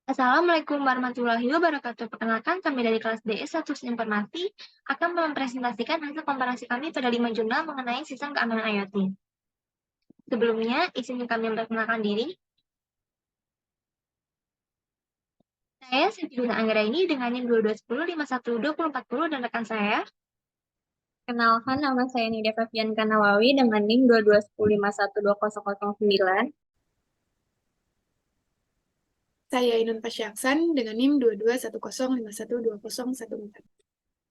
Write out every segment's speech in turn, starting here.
Assalamualaikum warahmatullahi wabarakatuh. Perkenalkan, kami dari kelas DS1 Informasi akan mempresentasikan hasil komparasi kami pada 5 jurnal mengenai sistem keamanan IoT. Sebelumnya, izinkan kami memperkenalkan diri. Saya Siti Duna Anggraini dengan NIM 2210512040 dan rekan saya. Kenalkan, nama saya Nida Febian Kanawawi dengan NIM 2210512009. Saya Inun Pasyaksan dengan NIM 2210512014.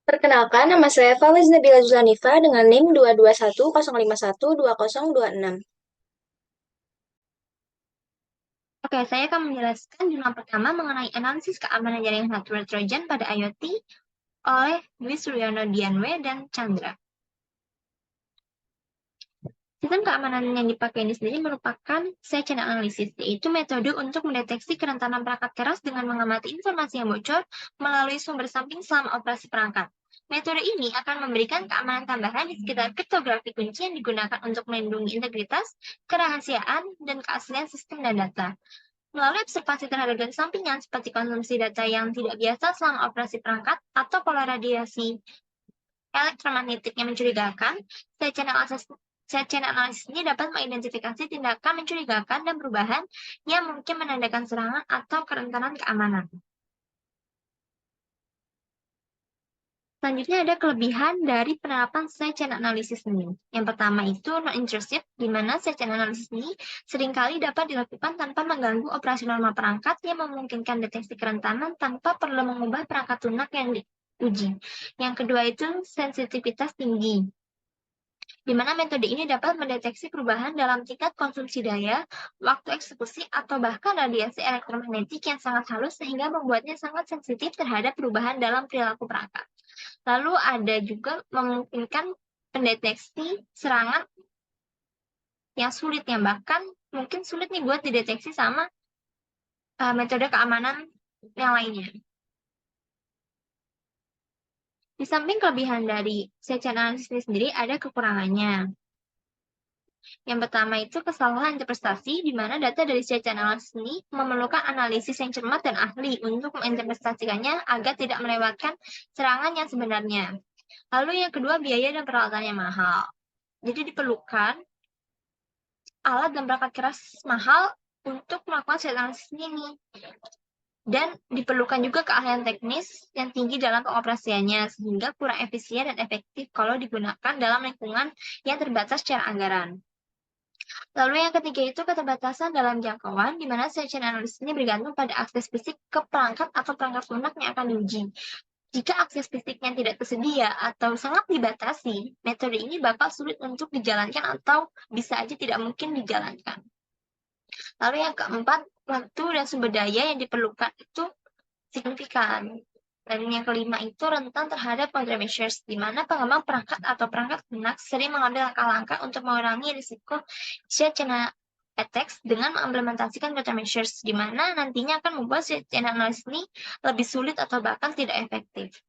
Perkenalkan, nama saya Fawaz Nabila Zulanifa dengan NIM 22105120026. Oke, saya akan menjelaskan jurnal pertama mengenai analisis keamanan jaringan hardware Trojan pada IoT oleh Dwi Suryono Dianwe dan Chandra. Sistem keamanan yang dipakai ini sendiri merupakan side channel analysis, yaitu metode untuk mendeteksi kerentanan perangkat keras dengan mengamati informasi yang bocor melalui sumber samping selama operasi perangkat. Metode ini akan memberikan keamanan tambahan di sekitar kriptografi kunci yang digunakan untuk melindungi integritas, kerahasiaan, dan keaslian sistem dan data. Melalui observasi terhadap data sampingan seperti konsumsi data yang tidak biasa selama operasi perangkat atau pola radiasi elektromagnetik yang mencurigakan, side channel analysis ini dapat mengidentifikasi tindakan mencurigakan dan perubahan yang mungkin menandakan serangan atau kerentanan keamanan. Selanjutnya ada kelebihan dari penerapan side channel analysis ini. Yang pertama itu non-intrusive, di mana side channel analysis ini seringkali dapat dilakukan tanpa mengganggu operasi normal perangkat yang memungkinkan deteksi kerentanan tanpa perlu mengubah perangkat lunak yang diuji. Yang kedua itu sensitivitas tinggi, di mana metode ini dapat mendeteksi perubahan dalam tingkat konsumsi daya, waktu eksekusi, atau bahkan radiasi elektromagnetik yang sangat halus sehingga membuatnya sangat sensitif terhadap perubahan dalam perilaku perangkat. Lalu ada juga memungkinkan pendeteksi serangan yang sulit, yang bahkan mungkin sulit nih buat dideteksi sama metode keamanan yang lainnya. Di samping kelebihan dari side channel analysis ini sendiri, ada kekurangannya. Yang pertama itu kesalahan interpretasi, di mana data dari side channel analysis ini memerlukan analisis yang cermat dan ahli untuk menginterpretasikannya agar tidak melewatkan serangan yang sebenarnya. Lalu yang kedua, biaya dan peralatan yang mahal. Jadi diperlukan alat dan perangkat keras mahal untuk melakukan side analysis ini. Dan diperlukan juga keahlian teknis yang tinggi dalam pengoperasiannya, sehingga kurang efisien dan efektif kalau digunakan dalam lingkungan yang terbatas secara anggaran. Lalu yang ketiga itu keterbatasan dalam jangkauan, di mana side channel analysis ini bergantung pada akses fisik ke perangkat atau perangkat lunak yang akan diuji. Jika akses fisiknya tidak tersedia atau sangat dibatasi, metode ini bakal sulit untuk dijalankan atau bisa aja tidak mungkin dijalankan. Lalu yang keempat, waktu dan sumber daya yang diperlukan itu signifikan. Dan yang kelima itu rentan terhadap countermeasures, di mana pengembang perangkat atau perangkat lunak sering mengambil langkah-langkah untuk mengurangi risiko side channel attacks dengan mengimplementasikan countermeasures, di mana nantinya akan membuat side channel analysis ini lebih sulit atau bahkan tidak efektif.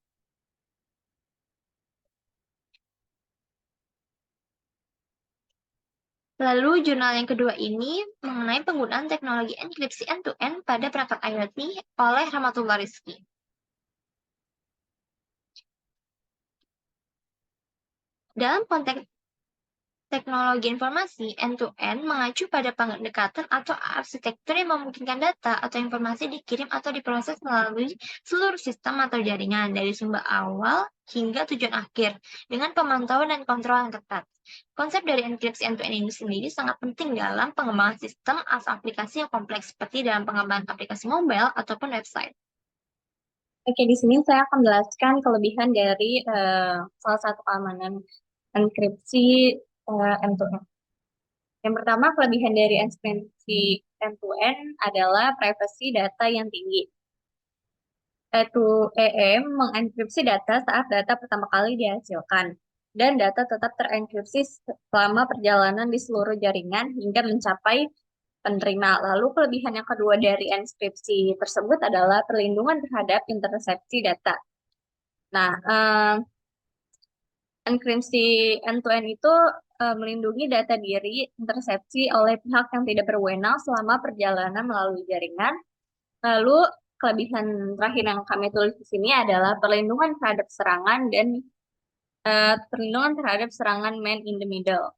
Lalu jurnal yang kedua ini mengenai penggunaan teknologi enkripsi end-to-end pada perangkat IoT oleh Rahmatullah Rizky. Dalam konteks teknologi informasi, end-to-end mengacu pada pendekatan atau arsitektur yang memungkinkan data atau informasi dikirim atau diproses melalui seluruh sistem atau jaringan dari sumber awal hingga tujuan akhir dengan pemantauan dan kontrol yang ketat. Konsep dari enkripsi end-to-end ini sendiri sangat penting dalam pengembangan sistem atau aplikasi yang kompleks seperti dalam pengembangan aplikasi mobile ataupun website. Oke, di sini saya akan menjelaskan kelebihan dari salah satu keamanan enkripsi end-to-end. Yang pertama, kelebihan dari enkripsi end-to-end adalah privasi data yang tinggi. E2EM mengenkripsi data saat data pertama kali dihasilkan, dan data tetap terenkripsi selama perjalanan di seluruh jaringan hingga mencapai penerima. Lalu kelebihan yang kedua dari enkripsi tersebut adalah perlindungan terhadap intersepsi data. Nah, enkripsi end-to-end itu melindungi data diri intersepsi oleh pihak yang tidak berwenang selama perjalanan melalui jaringan. Lalu kelebihan terakhir yang kami tulis di sini adalah perlindungan terhadap serangan dan perlindungan terhadap serangan man in the middle.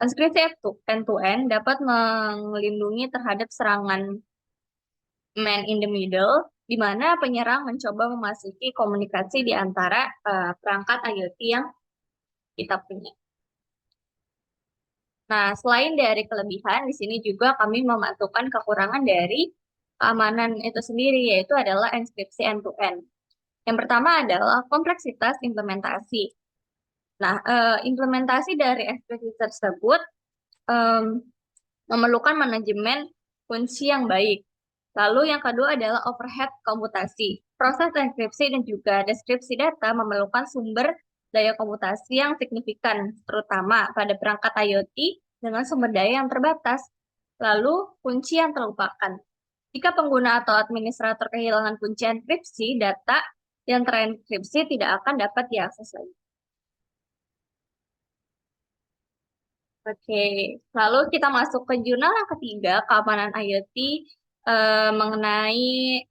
Enkripsi end-to-end dapat melindungi terhadap serangan man in the middle, di mana penyerang mencoba memasuki komunikasi di antara perangkat IoT yang kita punya. Nah, selain dari kelebihan, di sini juga kami memasukkan kekurangan dari keamanan itu sendiri, yaitu adalah enkripsi end-to-end. Yang pertama adalah kompleksitas implementasi. Nah, implementasi dari enkripsi tersebut memerlukan manajemen kunci yang baik. Lalu yang kedua adalah overhead komputasi. Proses enkripsi dan juga deskripsi data memerlukan sumber daya komputasi yang signifikan, terutama pada perangkat IoT dengan sumber daya yang terbatas. Lalu kunci yang terlupakan. Jika pengguna atau administrator kehilangan kunci enkripsi, data yang terenkripsi tidak akan dapat diakses lagi. Oke, lalu kita masuk ke jurnal yang ketiga, keamanan IoT mengenai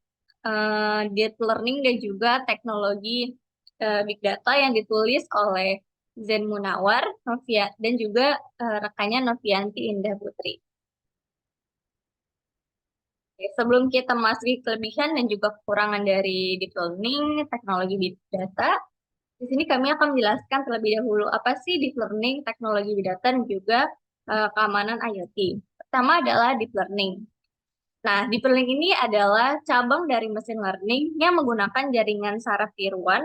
deep learning dan juga teknologi big data yang ditulis oleh Zen Munawar, Novia, dan juga rekannya Novianti Indah Putri. Oke, sebelum kita masuk ke kelebihan dan juga kekurangan dari deep learning, teknologi big data, di sini kami akan menjelaskan terlebih dahulu apa sih deep learning, teknologi big data, dan juga keamanan IoT. Pertama adalah deep learning. Nah, deep learning ini adalah cabang dari machine learning yang menggunakan jaringan saraf tiruan,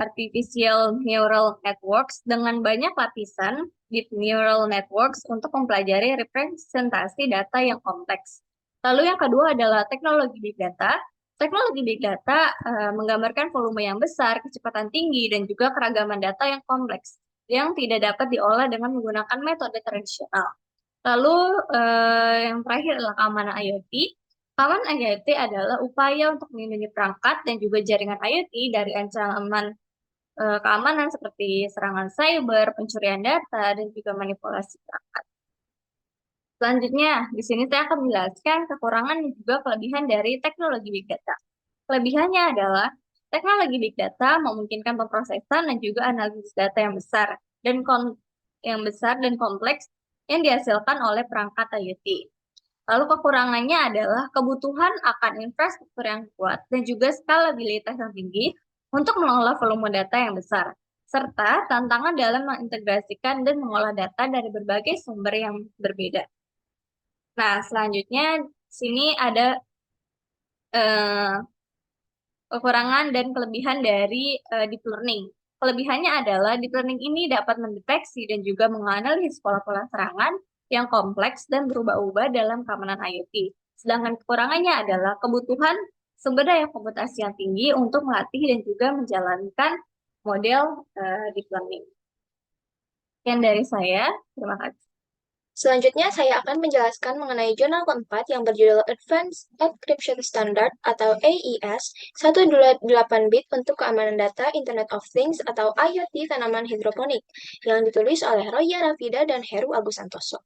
artificial neural networks dengan banyak lapisan deep neural networks untuk mempelajari representasi data yang kompleks. Lalu yang kedua adalah teknologi big data. Teknologi big data menggambarkan volume yang besar, kecepatan tinggi, dan juga keragaman data yang kompleks yang tidak dapat diolah dengan menggunakan metode tradisional. Lalu yang terakhir adalah keamanan IoT. Keamanan IoT adalah upaya untuk melindungi perangkat dan juga jaringan IoT dari ancaman keamanan seperti serangan cyber, pencurian data, dan juga manipulasi perangkat. Selanjutnya, di sini saya akan menjelaskan kekurangan dan juga kelebihan dari teknologi big data. Kelebihannya adalah teknologi big data memungkinkan pemrosesan dan juga analisis data yang besar dan kompleks yang dihasilkan oleh perangkat IoT. Lalu kekurangannya adalah kebutuhan akan infrastruktur yang kuat dan juga skalabilitas yang tinggi untuk mengolah volume data yang besar, serta tantangan dalam mengintegrasikan dan mengolah data dari berbagai sumber yang berbeda. Nah, selanjutnya sini ada kekurangan dan kelebihan dari deep learning. Kelebihannya adalah deep learning ini dapat mendeteksi dan juga menganalisis pola-pola serangan yang kompleks dan berubah-ubah dalam keamanan IoT. Sedangkan kekurangannya adalah kebutuhan sumber daya komputasi yang tinggi untuk melatih dan juga menjalankan model deep learning. Sekian dari saya, terima kasih. Selanjutnya, saya akan menjelaskan mengenai jurnal keempat yang berjudul Advanced Encryption Standard atau AES 128-bit untuk keamanan data Internet of Things atau IoT tanaman hidroponik yang ditulis oleh Roya Rafida dan Heru Agus Santoso.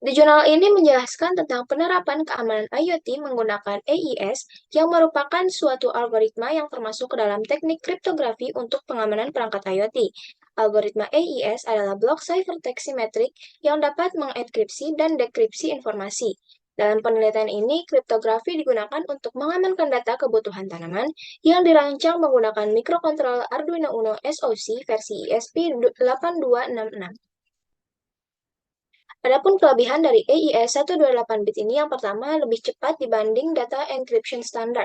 Di jurnal ini menjelaskan tentang penerapan keamanan IoT menggunakan AES yang merupakan suatu algoritma yang termasuk ke dalam teknik kriptografi untuk pengamanan perangkat IoT. Algoritma AES adalah block ciphertext simetrik yang dapat mengenkripsi dan dekripsi informasi. Dalam penelitian ini, kriptografi digunakan untuk mengamankan data kebutuhan tanaman yang dirancang menggunakan mikrokontroler Arduino Uno SoC versi ESP8266. Adapun kelebihan dari AES 128-bit ini yang pertama lebih cepat dibanding data encryption standar.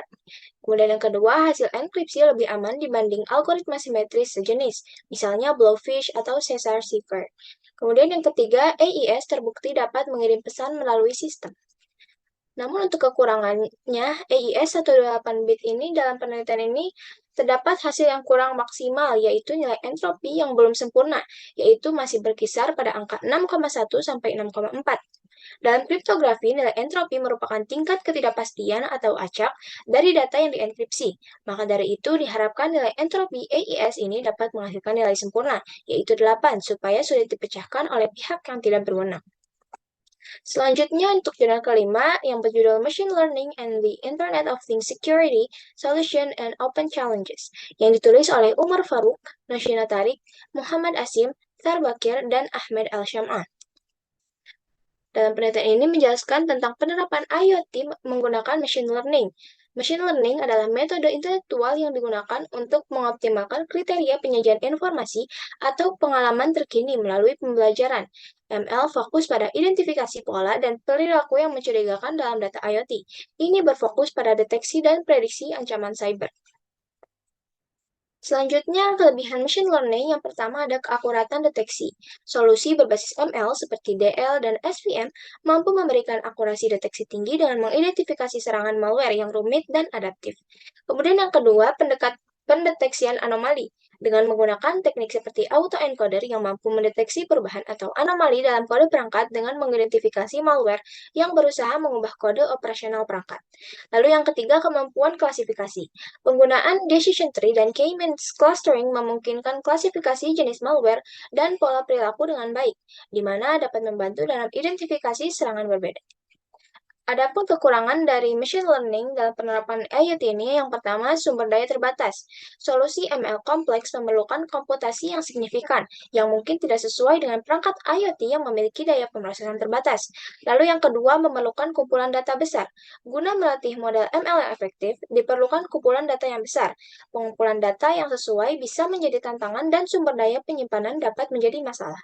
Kemudian yang kedua, hasil enkripsi lebih aman dibanding algoritma simetris sejenis, misalnya Blowfish atau Caesar cipher. Kemudian yang ketiga, AES terbukti dapat mengirim pesan melalui sistem. Namun untuk kekurangannya, AES 128-bit ini dalam penelitian ini terdapat hasil yang kurang maksimal, yaitu nilai entropi yang belum sempurna, yaitu masih berkisar pada angka 6,1 sampai 6,4. Dalam kriptografi, nilai entropi merupakan tingkat ketidakpastian atau acak dari data yang dienkripsi. Maka dari itu diharapkan nilai entropi AES ini dapat menghasilkan nilai sempurna, yaitu 8, supaya sulit dipecahkan oleh pihak yang tidak berwenang. Selanjutnya untuk jurnal kelima yang berjudul Machine Learning and the Internet of Things Security, Solution and Open Challenges yang ditulis oleh Umar Farouk, Nashina Tariq, Muhammad Asim, Thar Bakir, dan Ahmed Al-Syam'ah. Dalam penelitian ini menjelaskan tentang penerapan IoT menggunakan machine learning. Machine learning adalah metode intelektual yang digunakan untuk mengoptimalkan kriteria penyajian informasi atau pengalaman terkini melalui pembelajaran. ML fokus pada identifikasi pola dan perilaku yang mencurigakan dalam data IoT. Ini berfokus pada deteksi dan prediksi ancaman cyber. Selanjutnya, kelebihan machine learning yang pertama ada keakuratan deteksi. Solusi berbasis ML seperti DL dan SVM mampu memberikan akurasi deteksi tinggi dengan mengidentifikasi serangan malware yang rumit dan adaptif. Kemudian yang kedua, pendeteksian anomali. Dengan menggunakan teknik seperti autoencoder yang mampu mendeteksi perubahan atau anomali dalam kode perangkat dengan mengidentifikasi malware yang berusaha mengubah kode operasional perangkat. Lalu yang ketiga, kemampuan klasifikasi. Penggunaan decision tree dan k-means clustering memungkinkan klasifikasi jenis malware dan pola perilaku dengan baik, di mana dapat membantu dalam identifikasi serangan berbeda. Adapun kekurangan dari machine learning dalam penerapan IoT ini, yang pertama, sumber daya terbatas. Solusi ML kompleks memerlukan komputasi yang signifikan, yang mungkin tidak sesuai dengan perangkat IoT yang memiliki daya pemrosesan terbatas. Lalu yang kedua, memerlukan kumpulan data besar. Guna melatih model ML yang efektif, diperlukan kumpulan data yang besar. Pengumpulan data yang sesuai bisa menjadi tantangan dan sumber daya penyimpanan dapat menjadi masalah.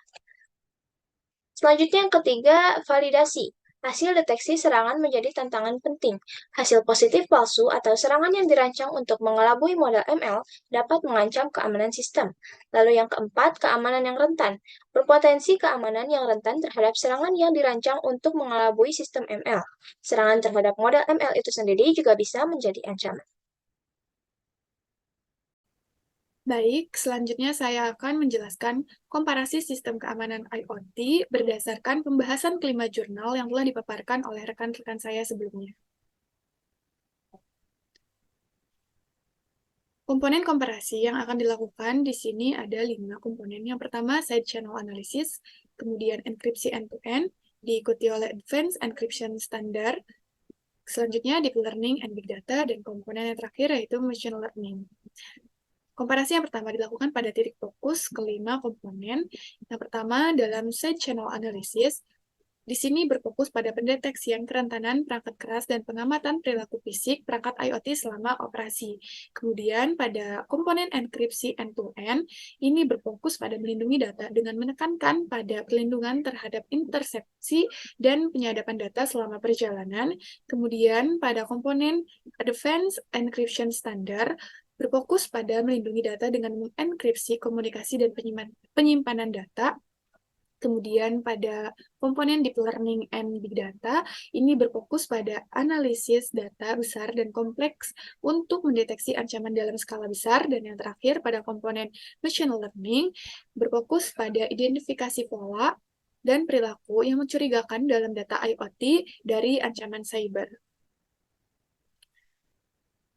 Selanjutnya yang ketiga, validasi. Hasil deteksi serangan menjadi tantangan penting. Hasil positif palsu atau serangan yang dirancang untuk mengelabui model ML dapat mengancam keamanan sistem. Lalu yang keempat, keamanan yang rentan. Berpotensi keamanan yang rentan terhadap serangan yang dirancang untuk mengelabui sistem ML. Serangan terhadap model ML itu sendiri juga bisa menjadi ancaman. Baik, selanjutnya saya akan menjelaskan komparasi sistem keamanan IoT berdasarkan pembahasan kelima jurnal yang telah dipaparkan oleh rekan-rekan saya sebelumnya. Komponen komparasi yang akan dilakukan di sini ada 5 komponen. Yang pertama, side channel analysis, kemudian enkripsi end-to-end, diikuti oleh advanced encryption standard, selanjutnya deep learning and big data, dan komponen yang terakhir yaitu machine learning. Komparasi yang pertama dilakukan pada titik fokus kelima komponen. Yang pertama dalam side channel analysis, di sini berfokus pada pendeteksian kerentanan perangkat keras dan pengamatan perilaku fisik perangkat IoT selama operasi. Kemudian pada komponen enkripsi end-to-end, ini berfokus pada melindungi data dengan menekankan pada perlindungan terhadap intersepsi dan penyadapan data selama perjalanan. Kemudian pada komponen advanced encryption standard, berfokus pada melindungi data dengan mengenkripsi komunikasi dan penyimpanan data. Kemudian pada komponen deep learning and big data, ini berfokus pada analisis data besar dan kompleks untuk mendeteksi ancaman dalam skala besar. Dan yang terakhir pada komponen machine learning, berfokus pada identifikasi pola dan perilaku yang mencurigakan dalam data IoT dari ancaman cyber.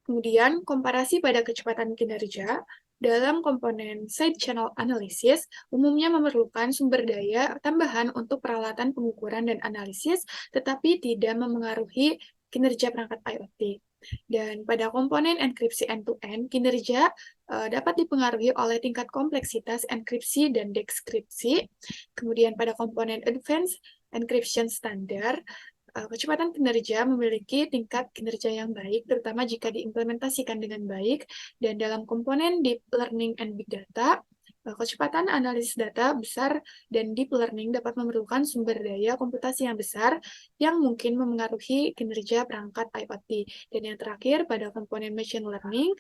Kemudian, komparasi pada kecepatan kinerja. Dalam komponen side channel analysis, umumnya memerlukan sumber daya tambahan untuk peralatan pengukuran dan analisis, tetapi tidak memengaruhi kinerja perangkat IoT. Dan pada komponen enkripsi end-to-end, kinerja dapat dipengaruhi oleh tingkat kompleksitas enkripsi dan dekripsi. Kemudian pada komponen advanced encryption standard, kecepatan kinerja memiliki tingkat kinerja yang baik, terutama jika diimplementasikan dengan baik. Dan dalam komponen deep learning and big data, kecepatan analisis data besar dan deep learning dapat memerlukan sumber daya komputasi yang besar yang mungkin memengaruhi kinerja perangkat IoT. Dan yang terakhir, pada komponen machine learning,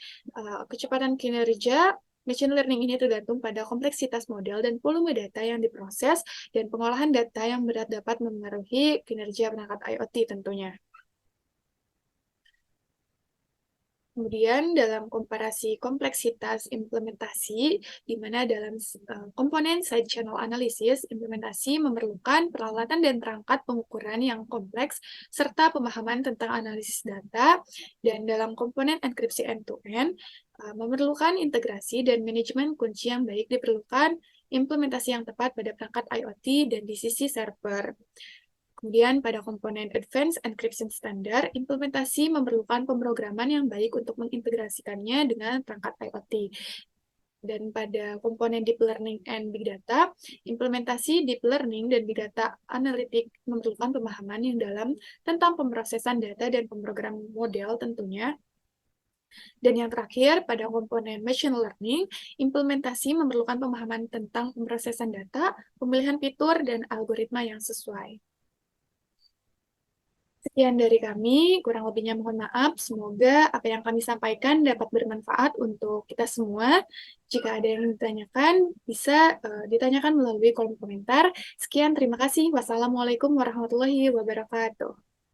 kecepatan kinerja machine learning ini tergantung pada kompleksitas model dan volume data yang diproses, dan pengolahan data yang berat dapat memengaruhi kinerja perangkat IoT tentunya. Kemudian dalam komparasi kompleksitas implementasi, di mana dalam komponen side channel analysis, implementasi memerlukan peralatan dan perangkat pengukuran yang kompleks, serta pemahaman tentang analisis data. Dan dalam komponen enkripsi end-to-end, memerlukan integrasi dan manajemen kunci yang baik, diperlukan implementasi yang tepat pada perangkat IoT dan di sisi server. Kemudian pada komponen Advanced Encryption Standard, implementasi memerlukan pemrograman yang baik untuk mengintegrasikannya dengan perangkat IoT. Dan pada komponen Deep Learning and Big Data, implementasi Deep Learning dan Big Data Analytic memerlukan pemahaman yang dalam tentang pemrosesan data dan pemrograman model tentunya. Dan yang terakhir, pada komponen Machine Learning, implementasi memerlukan pemahaman tentang pemrosesan data, pemilihan fitur, dan algoritma yang sesuai. Sekian dari kami, kurang lebihnya mohon maaf. Semoga apa yang kami sampaikan dapat bermanfaat untuk kita semua. Jika ada yang ditanyakan, bisa ditanyakan melalui kolom komentar. Sekian, terima kasih. Wassalamualaikum warahmatullahi wabarakatuh.